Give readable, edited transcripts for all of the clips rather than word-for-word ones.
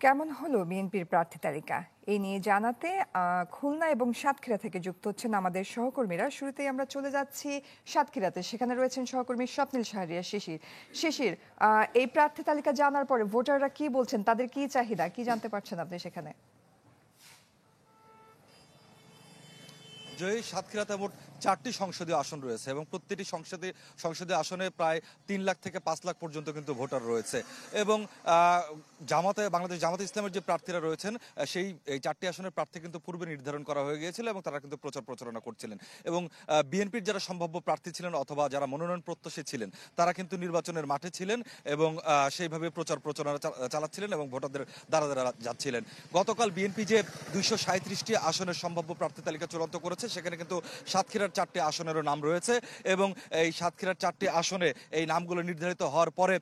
কেমন হলো বিএনপির প্রার্থী তালিকা এই নিয়ে জানাতে খুলনা এবং সাতক্ষীরা থেকে যুক্ত হচ্ছেন আমাদের সহকর্মীরা। শুরুতেই আমরা চলে যাচ্ছি সাতক্ষীরাতে, সেখানে রয়েছেন সহকর্মী স্বপ্নিল শাহরিয়া শিশির। শিশির, এই প্রার্থী তালিকা জানার পরে ভোটাররা কি বলছেন, তাদের কি চাহিদা, কি জানতে পারছেন আপনি সেখানে? জয়ী, সাতক্ষীরাতে মোট 4টি সংসদীয় আসন রয়েছে এবং প্রত্যেকটি সংসদীয় আসনে প্রায় 3 লাখ থেকে 5 লাখ পর্যন্ত কিন্তু ভোটার রয়েছে। এবং বাংলাদেশ জামাতে ইসলামের যে প্রার্থীরা রয়েছেন এই 4টি আসনের প্রার্থী কিন্তু পূর্বে নির্ধারণ করা হয়ে গিয়েছিল এবং তারা কিন্তু প্রচারণা করছিলেন। এবং বিএনপির যারা সম্ভাব্য প্রার্থী ছিলেন অথবা যারা মনোনয়ন প্রত্যাশী ছিলেন তারা কিন্তু নির্বাচনের মাঠে ছিলেন এবং সেইভাবে প্রচারণা চালাচ্ছিলেন এবং ভোটারদের দ্বারা যাচ্ছিলেন। গতকাল বিএনপি যে 237টি আসনের সম্ভাব্য প্রার্থী তালিকা চূড়ান্ত করেছে, সেখানে কিন্তু সাতক্ষীরার 4টি আসনেরও নাম রয়েছে। এবং এই সাতক্ষীরার 4টি আসনে এই নামগুলো নির্ধারিত হওয়ার পরে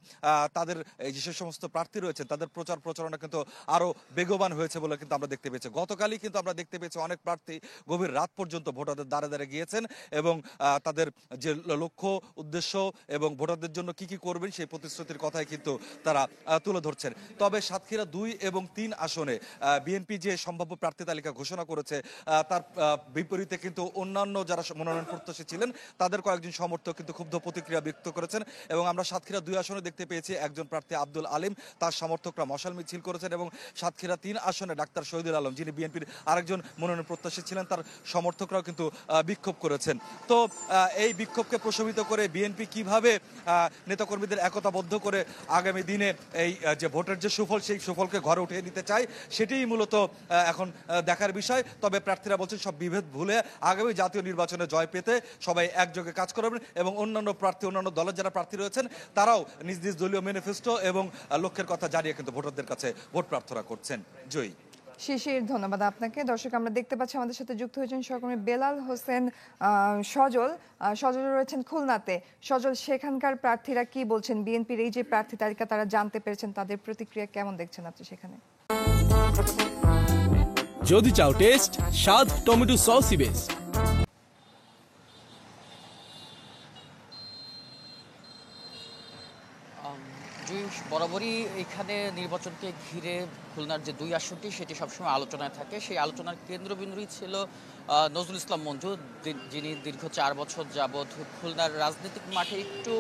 তাদের যে সমস্ত প্রার্থী রয়েছেন তাদের প্রচারণা কিন্তু আরো বেগবান হয়েছে বলে কিন্তু আমরা দেখতে পেয়েছি। গতকালই কিন্তু আমরা দেখতে পেয়েছি অনেক প্রার্থী গভীর রাত পর্যন্ত ভোটারদের দ্বারে গিয়েছেন এবং তাদের যে লক্ষ্য উদ্দেশ্য এবং ভোটারদের জন্য কি কি করবেন সেই প্রতিশ্রুতির কথাই কিন্তু তারা তুলে ধরছেন। তবে সাতক্ষীরা 2 এবং 3 আসনে বিএনপি যে সম্ভাব্য প্রার্থী তালিকা ঘোষণা করেছে তার বিপরীতে কিন্তু অন্যান্য যারা মনোনয়ন প্রত্যাশী ছিলেন তাদের কয়েকজন সমর্থক কিন্তু ক্ষুব্ধ প্রতিক্রিয়া ব্যক্ত করেছেন। এবং আমরা সাতক্ষীরা 2 আসনে দেখতে পেয়েছি একজন প্রার্থী আব্দুল আলিম, তার সমর্থকরা মশাল মিছিল করেছেন। এবং সাতক্ষীরা 3 আসনে ডাক্তার শহীদুল আলম, যিনি বিএনপির আরেকজন মনোনয়ন প্রত্যাশী ছিলেন, তার সমর্থকরাও কিন্তু বিক্ষোভ করেছেন। তো এই বিক্ষোভকে প্রশমিত করে বিএনপি কিভাবে নেতাকর্মীদের একতাবদ্ধ করে আগামী দিনে এই যে ভোটের যে সুফল সেই সুফলকে ঘরে উঠিয়ে নিতে চায় সেটিই মূলত এখন দেখার বিষয়। তবে প্রার্থীরা বলছেন সব বিভেদ ভুলে আগামী জাতীয় নির্বাচনে জয় পেতে সবাই একযোগে কাজ করবেন এবং অন্যান্য দলের যারা প্রার্থী রয়েছেন তারাও নিজ নিজ দলীয় ম্যানিফেস্টো এবং লক্ষ্যের কথা জানিয়ে কিন্তু ভোটারদের কাছে ভোট প্রার্থনা করছেন। জয়ী। শিশির, ধন্যবাদ আপনাকে। দর্শক, আমরা দেখতে পাচ্ছি আমাদের সাথে যুক্ত হয়েছেন সহকর্মী বেলাল হোসেন সজল। সজল রয়েছেন খুলনাতে। সজল, সেখানকার প্রার্থীরা কি বলছেন, বিএনপির এই যে প্রার্থী তালিকা তারা জানতে পেরেছেন, তাদের প্রতিক্রিয়া কেমন দেখছেন আপনি সেখানে? যদি চাও টেস্ট, স্বাদ টমেটো সসই বেস্ট। বরাবরই এখানে নির্বাচনকে ঘিরে খুলনার যে 2 আসনটি সেটি সবসময় আলোচনায় থাকে। সেই আলোচনার কেন্দ্রবিন্দুই ছিল নজরুল ইসলাম মঞ্জু, যিনি দীর্ঘ 4 বছর যাবৎ খুলনার রাজনৈতিক মাঠে একটু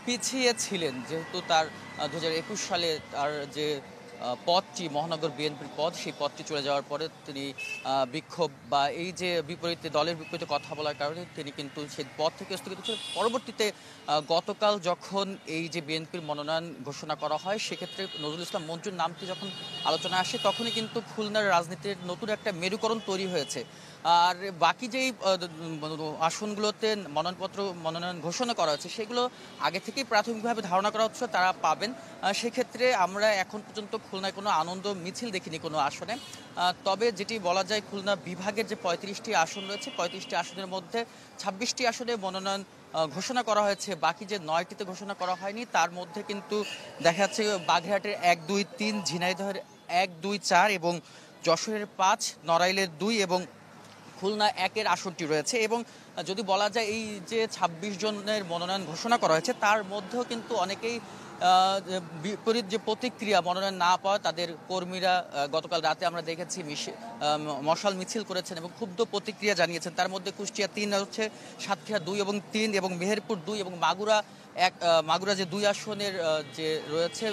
পিছিয়ে ছিলেন, যেহেতু তার 2021 সালে তার যে পদটি মহানগর বিএনপির পদ, সেই পদটি চলে যাওয়ার পরে তিনি বিক্ষোভ বা এই যে দলের বিপরীতে কথা বলার কারণে তিনি কিন্তু সেই পদ থেকে স্থগিত ছিল। পরবর্তীতে গতকাল যখন এই যে বিএনপির মনোনয়ন ঘোষণা করা হয়, সেক্ষেত্রে নজরুল ইসলাম মঞ্জুর নামটি যখন আলোচনায় আসে তখনই কিন্তু খুলনার রাজনীতির নতুন একটা মেরুকরণ তৈরি হয়েছে। আর বাকি যেই আসনগুলোতে মনোনয়ন ঘোষণা করা হয়েছে সেগুলো আগে থেকেই প্রাথমিকভাবে ধারণা করা হচ্ছে তারা পাবেন। সেক্ষেত্রে আমরা এখন পর্যন্ত খুলনায় কোনো আনন্দ মিছিল দেখিনি কোনো আসনে। তবে যেটি বলা যায়, খুলনা বিভাগের যে 35টি আসন রয়েছে, 35টি আসনের মধ্যে 26টি আসনে মনোনয়ন ঘোষণা করা হয়েছে। বাকি যে 9টিতে ঘোষণা করা হয়নি তার মধ্যে কিন্তু দেখা যাচ্ছে বাগেরহাটের 1, 2, 3, ঝিনাইদহের 1, 2, 4 এবং যশোরের 5, নড়াইলের 2 এবং খুলনা 1-এর আসনটি রয়েছে। এবং যদি বলা যায় এই যে 26 জনের মনোনয়ন ঘোষণা করা হয়েছে তার মধ্যেও কিন্তু অনেকেই বিপরীত যে প্রতিক্রিয়া, মনোনয়ন না পাওয়া তাদের কর্মীরা গতকাল রাতে আমরা দেখেছি মশাল মিছিল করেছেন এবং ক্ষুব্ধ প্রতিক্রিয়া জানিয়েছেন। তার মধ্যে কুষ্টিয়া 3 হচ্ছে, সাতক্ষীরা 2 এবং 3 এবং মেহেরপুর 2 এবং মাগুরা যে 2 আসনের যে রয়েছে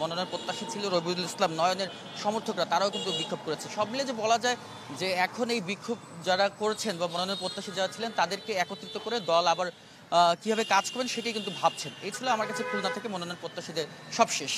মনোনয়ন প্রত্যাশী ছিল রবিউল ইসলাম নয়নের সমর্থকরা, তারাও কিন্তু বিক্ষোভ করেছে। সব মিলে যে বলা যায় যে এখন এই বিক্ষোভ যারা করছেন বা মনোনয়ন প্রত্যাশী যারা ছিলেন তাদেরকে একত্রিত করে দল আবার কিভাবে কাজ করবেন সেটাই কিন্তু ভাবছেন। এই ছিল আমার কাছে খুলনা থেকে মনোনয়ন প্রত্যাশীদের সবশেষ।